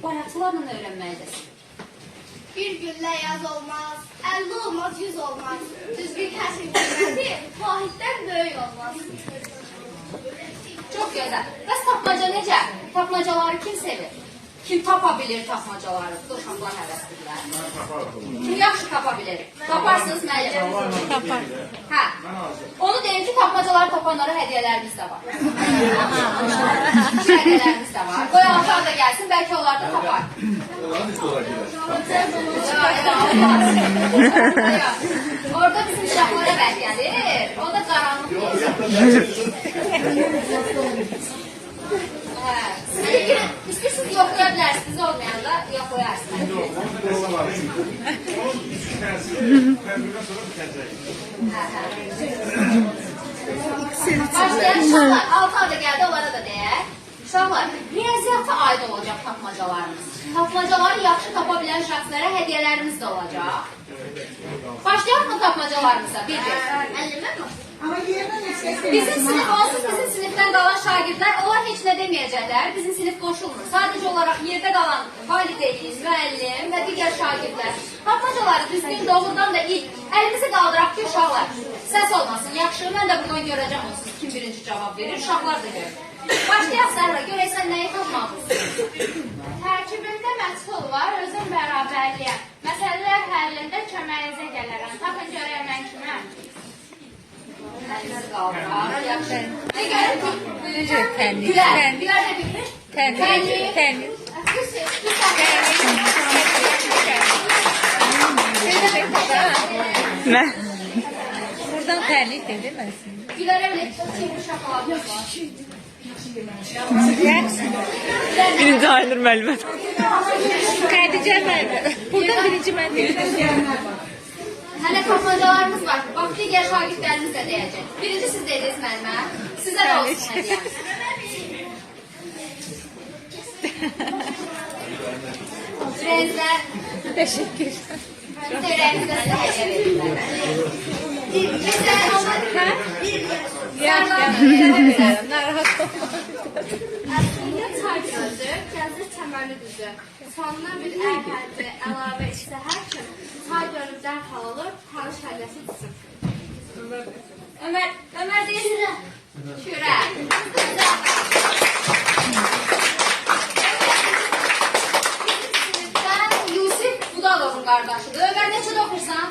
bayatılarla öyrənməlidir. Bir günlə yaz olmaz, 50 olmaz, 100 olmaz. Düzgün kəsr qiyməti vahiddən böyük olmaz. Çox gözəl. Bəs tapmaca necə? Tapmacaları kim sevir? Kim tapa bilir tapmacaları? Uşaqlar həvəslidirlər. Kim yaxşı tapa bilir? Taparsınız müəllim. Tapar. Hə. Onu deyim ki, tapmacaları tapanlara hədiyyələrimiz də var. Hədiyyələrimiz də var. Qoy alçaq da gəlsin, bəlkə onlar da tapar. Orada bizim uşaqlara bəl gəlir. O da qaranlıq olur. İstəyirsiniz yoxlaya bilərsiniz, olmayanda yoxlayarsınız. Başlayan uşaqlar, 6 ayda gəldi, onlara da deyək. Uşaqlar, riyaziyyata aid olacaq tapmacalarımız. Tapmacaları yaxşı tapa bilən şəxslərə hədiyyələrimiz də olacaq. Başlayaq mı tapmacalarımıza? Bir-bir. Bizim sinif olsun, bizim sinifdən qalan şagirdlər, onlar heç nə deməyəcəklər, bizim sinif qoşulmur. Sadəcə olaraq yerdə qalan valideyn, müəllim və digər şagirdlər. Tapmacaları düzgün doğrudan da ilk əlimizi qaldıraq ki, uşaqlar, səs olmasın, yaxşı, mən də buradan görəcəm olsun, kim birinci cavab verir, uşaqlar da görür. Başlayaq Sərra, görək sən nəyi tapmalısın? Tərkibində məchul var, özüm bərabərliyəm. Məsələlər həllində köməyinizə gələrəm. Tapın görək mən kiməm? Əlinizi qaldıraq, yaxşı. Nə görək? Təniz. Gülər, Gülər nə bilir? Təniz. Nə? Buradan təniz dedim mən sizin. Gülərə bilir, çevir şokoladımız var. Birinci Aynur müəllimə. Xədicə müəllimə. Buradan birinci mən deyirəm. Hələ tapmacalarımız var. Bax, digər şagirdlərimiz də deyəcək. Birinci siz dediniz müəllimə. Sizə də olsun hədiyyəmiz. Renzlər. Təşəkkür. Renzlər sizə hədiyyə verirlər. Mesela onlar Narahat olma. Əslində çay sözü, gəzir təməli düzü. Sonuna bir əl hərfi əlavə etsə hər kim, çay görüb dərhal olur, tanış həlləsi düşsün. Ömər deyir. Şürə. Sinifdən Yusif Budalovun qardaşıdır. Ömər neçədə oxursan?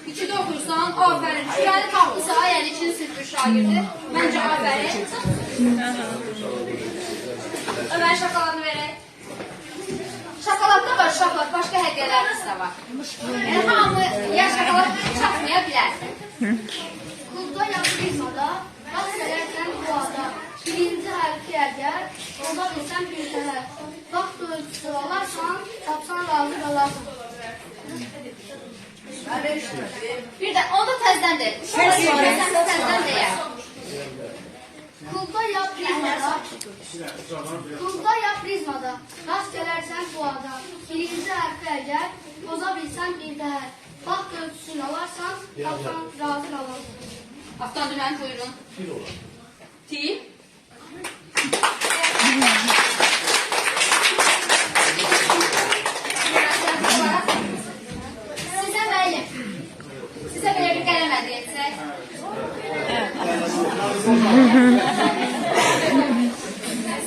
2-də oxursan, aferin. Şürəni tapdısa, yəni 2-ci sinif bir şagirdi. Məncə aferin. Ömər şokoladını verək. Şokoladda var uşaqlar, başqa hədiyyələrimiz də var. Yəni hamı ya şokolad çatmaya bilər. Qulda yazılmada, bax sələsən bu ada. Birinci hərfi əgər, onda bilsən bir təhər. Bax dördsü olarsan, tapsan razı qalarsan. Bir də onu da təzdən deyil. Təzdən deyək. Qulda ya prizmada, rast gələrsən bu ada. Birinci hərfi əgər, boza bilsən bir təhər. Bax dördsün olarsan, tapsan razı qalarsan. Altdan düməni buyurun. Til. Sizə müəllim. Sizə belə bir qələm hədiyyə etsək.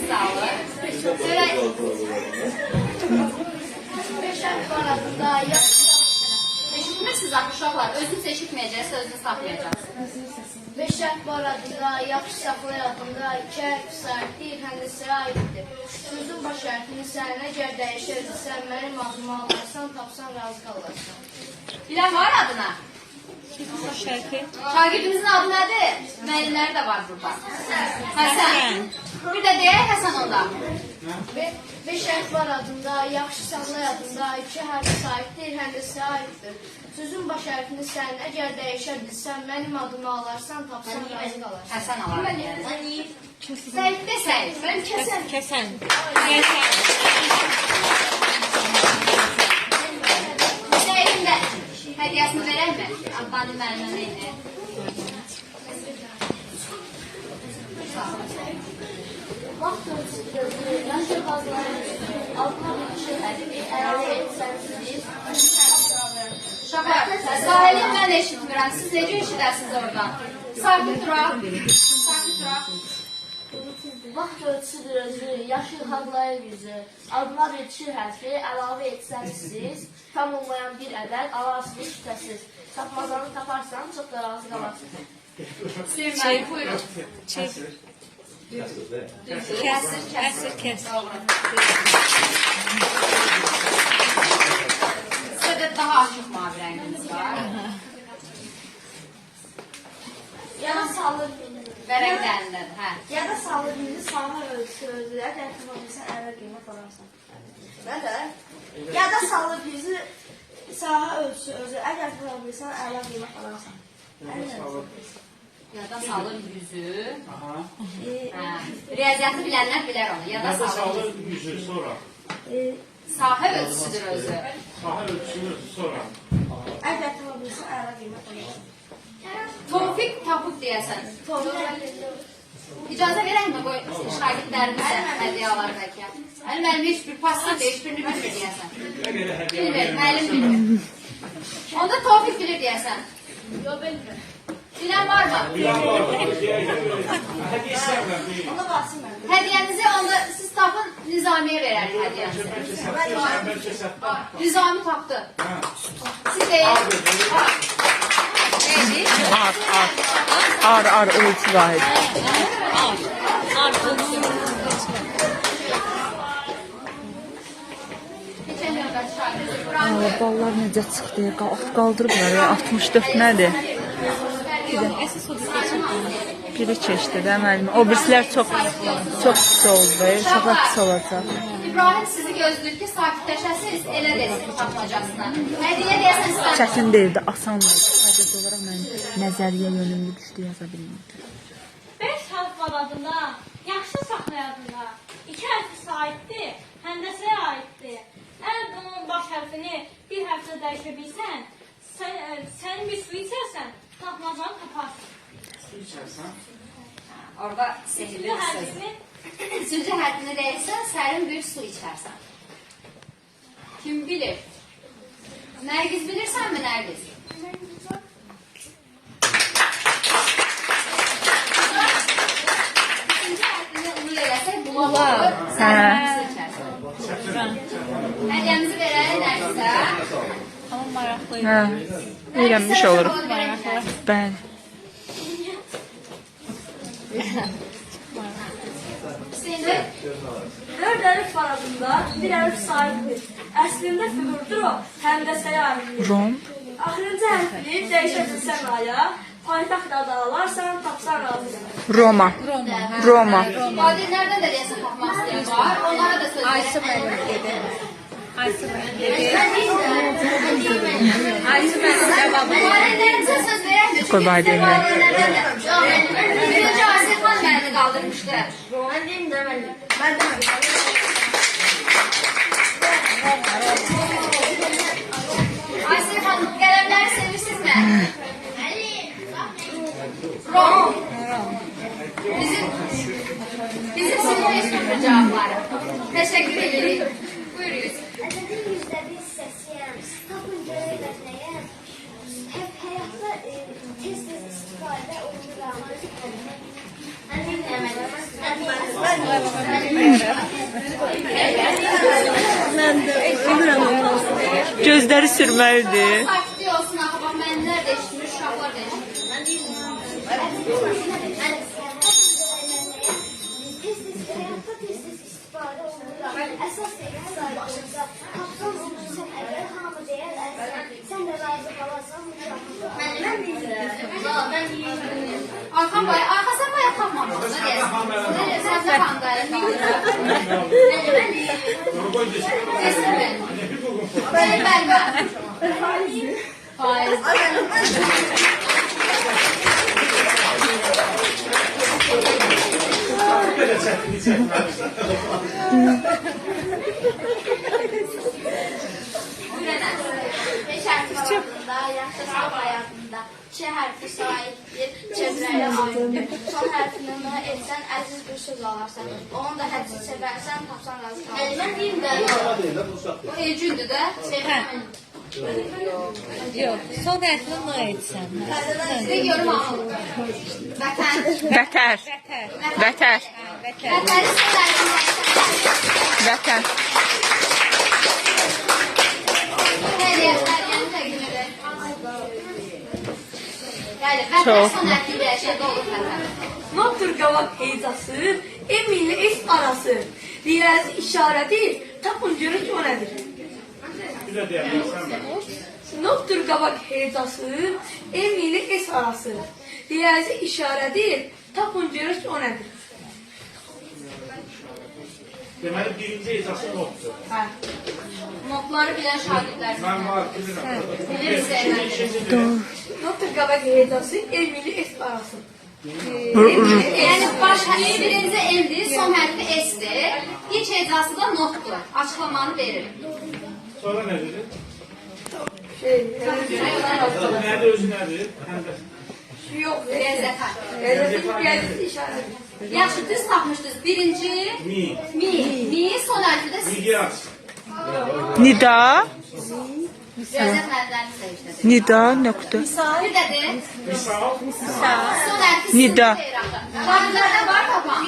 Sağ olun. Görək. Beşər qaradında, Eşitmirsiniz axı uşaqlar. Özünüz eşitməyəcəksiniz, özünüz tapmayacaqsınız. beş şərt var adında, yaxşı saxlay adında, iki hərf sahibdir, həndəsəyə aiddir. Sözün baş hərfini sən əgər dəyişərsən, mənim adımı alarsan, tapsan razı qalarsan. Bilən var adına? Şərfi. Şagirdimizin adı nədir? Müəllimləri də var burada. Həsən. Bir də deyək Həsən onda. Beş hərf var adında, yaxşı saxlay adında, iki hərf sahibdir, həndəsəyə aiddir. Sözün baş hərfini sən əgər dəyişərdirsən, mənim adımı alarsan, tapsan razı qalarsan. Həsən alar. Səyid de Səyid. Mən kəsən. Kəsən. Səyidin də hədiyyəsini verək mi? Abbanın müəllimə neydi? Vaxt ölçüsü, yaşlı bazıları, adına bir Ç hərfi əlavə etsəniz, Şafak, Sahilin mən eşitmirəm. Siz necə eşidəsiniz oradan? Sakit duraq. Sakit duraq. vaxt ölçüsüdür özü, yaşı haqlayır yüzü. Adına bir Ç hərfi əlavə etsəniz, tam olmayan bir ədəd alarsınız şübhəsiz. Tapmazanı taparsan, çox da razı qalarsın. Süleyman müəllim, buyurun. Çek. Kəsir, Kəsir, kes. Sizə də daha açıq mavi rənginiz var. Yana salır Vərəqlərindədir, hə. Ya da salır bizi sahə ölçüsü özülər, tərtib əvvəl qiymət alarsan. Mən də. Ya da salır bizi sahə ölçüsü özü, əgər tutabilirsən, əvvəl qiymət alarsan. Yada salır yüzü. Hə. Riyaziyyatı bilənlər bilər onu. Yada Yada salır salır yüzü sonra. Sahə ölçüsüdür özü. Sahə ölçüsünü sonra. Əgər tutabilirsən, əvvəl qiymət alarsan. Tevfik tapıb deyəsən. İcazə verəkmi qoy şagirdlərimizə hədiyyə alar bəlkə. Mənim müəllim heç bir pasla heç birini bilmir deyəsən. Bilmir, müəllim bilmir. Onda Tevfik bilir deyəsən. Yox, bilmir. Bilən var mı? Hadi istəyirəm deyim. Ona baxsın mən. Hədiyyənizi onda siz tapın, Nizamiyə verərik hədiyyənizi. Bəlkə səhvə. Nizami tapdı. Siz deyin. Neydi? Ar ölçü vahid. Keçən il qaç şagird. Ballar necə çıxdı? Qaldırıblar ya. 64 nədir? Biri keçdi də müəllim. O birisilər çox pis oldu. Çox pis olacaq. İbrahim sizi gözləyir ki, sakitləşəsiniz, elə desin tapmacasına. Hədiyyə deyəsən istəmir. Çətin deyildi, asandı. Sadəcə olaraq mən nəzəriyyə yönümlü düşdü yaza bilmirdim. 5 hərf var adında, yaxşı saxlay adında. 2 hərfi sahibdir, həndəsəyə aiddir. Əgər bunun baş hərfini bir hərflə dəyişə bilsən, sən bir su içərsən, tapmazanı taparsın. Orada sehirli bir söz. hərfini Üçüncü hərfini deyirsən, sərin bir su içərsən. Kim bilir? Nərgiz bilirsənmi Nərgiz? Üçüncü hərfini ulu eləsək, bulaq olur, sərin bir su içərsən. Hədiyyəmizi verək Nərgizə. Ama maraqlı. Hə, öyrənmiş olurum. Bəli. Hüseyin, 4 hərf var adında, bir hərf sahibdir. Əslində figurdur o, həndəsəyə aiddir. Rom. Axırıncı hərfini dəyişə bilsən aya, paytaxt adı alarsan, tapsan razı. Roma. Roma. valideynlərdən də deyəsən tapmaq istəyən var. Onlara da söz Ayşe verək. müəllim dedi. Ayşe müəllim dedi. Ayşe müəllim cavabı. Valideynlərimizə söz verək mi? Qoy valideynlər. Birinci Asifan müəllimi qaldırmışdı. Mən deyim də mən deyim. Mən deyim. Asifan, qələmləri sevirsinizmi? Rom. Bizim sinif eşitmə cavabları. Təşəkkür edirik. Buyuruyuz. Ədəbi yüzdə bir hissəsiyəm. Tapın görək nəyə. Hep həyatda tez-tez istifadə olunuram. Gözləri sürməlidir. Sakitlik olsun axı, bax mənlər də eşitmir, uşaqlar da eşitmir. Tez-tez istifadə olunuram. Əsas sayılırsa, tapsan olursan əgər hamı deyər, sən də razı qalarsan, müşahidi. Mən deyim. Arxan sən bayaq tapmamışsın, nə deyəsən? Sən də xandayın qaldırır. Kesinmi? Bəli, bəli. Faiz. Belə çətinlik çəkməmişlər. Beş hərfi var adında, yaxşı sağ ayağında. Ç hərfi sahibdir, çevrə Əməyə aiddir. Son hərfindən daha etsən, əziz bir söz alarsan. Onun da hədsi sevərsən, tapsan razı qalarsan. Mən deyim də. O Elcündür də. Yox, son hərfini nə etsən? Sizə görüm ağlı. Vətən. Vətər. Vətər. Vətəri sevərsən. Vətər. Hədiyyətlər yəni təqdim edək. Yəni, vətən son hərfi dəyişəndə olur vətən. Noktur qabaq heyzası, em ilə es arası. Riyazi işarədir, tapın görün o nədir? Bir də deyəbilirsən mən. Noktur qabaq heyzası, em ilə es arası. Riyazi işarədir, tapın görün o nədir? Deməli, birinci icazı notdur. Hə. Notları bilən şagirdlər. Mən var, bilirəm. Bilirsən. İkinci Noktur qabaq heyzası, em ilə es arası. Yəni baş hərfi birinci M'dir, son hərfi S'dir. İlk ecası da notdur. Açıqlamanı verir. Sonra nə dedi? Şey, Nədir, özü nədir? Həm də yox, Rezətə. riyazi işarədir. Yaxşı, düz tapmışdınız. Birinci mi. mi, son hərfi də siz. Miqyas. Nida. Rezət müəllimlərini sevişdiniz. Nida nöqtə. Bir də de. Misal. Son hərfi Nida. Şagirdlərdə var tapan.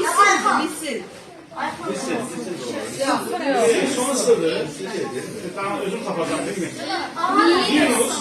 Son sırrı. Tamam, özüm tapacağım değil mi? Minus.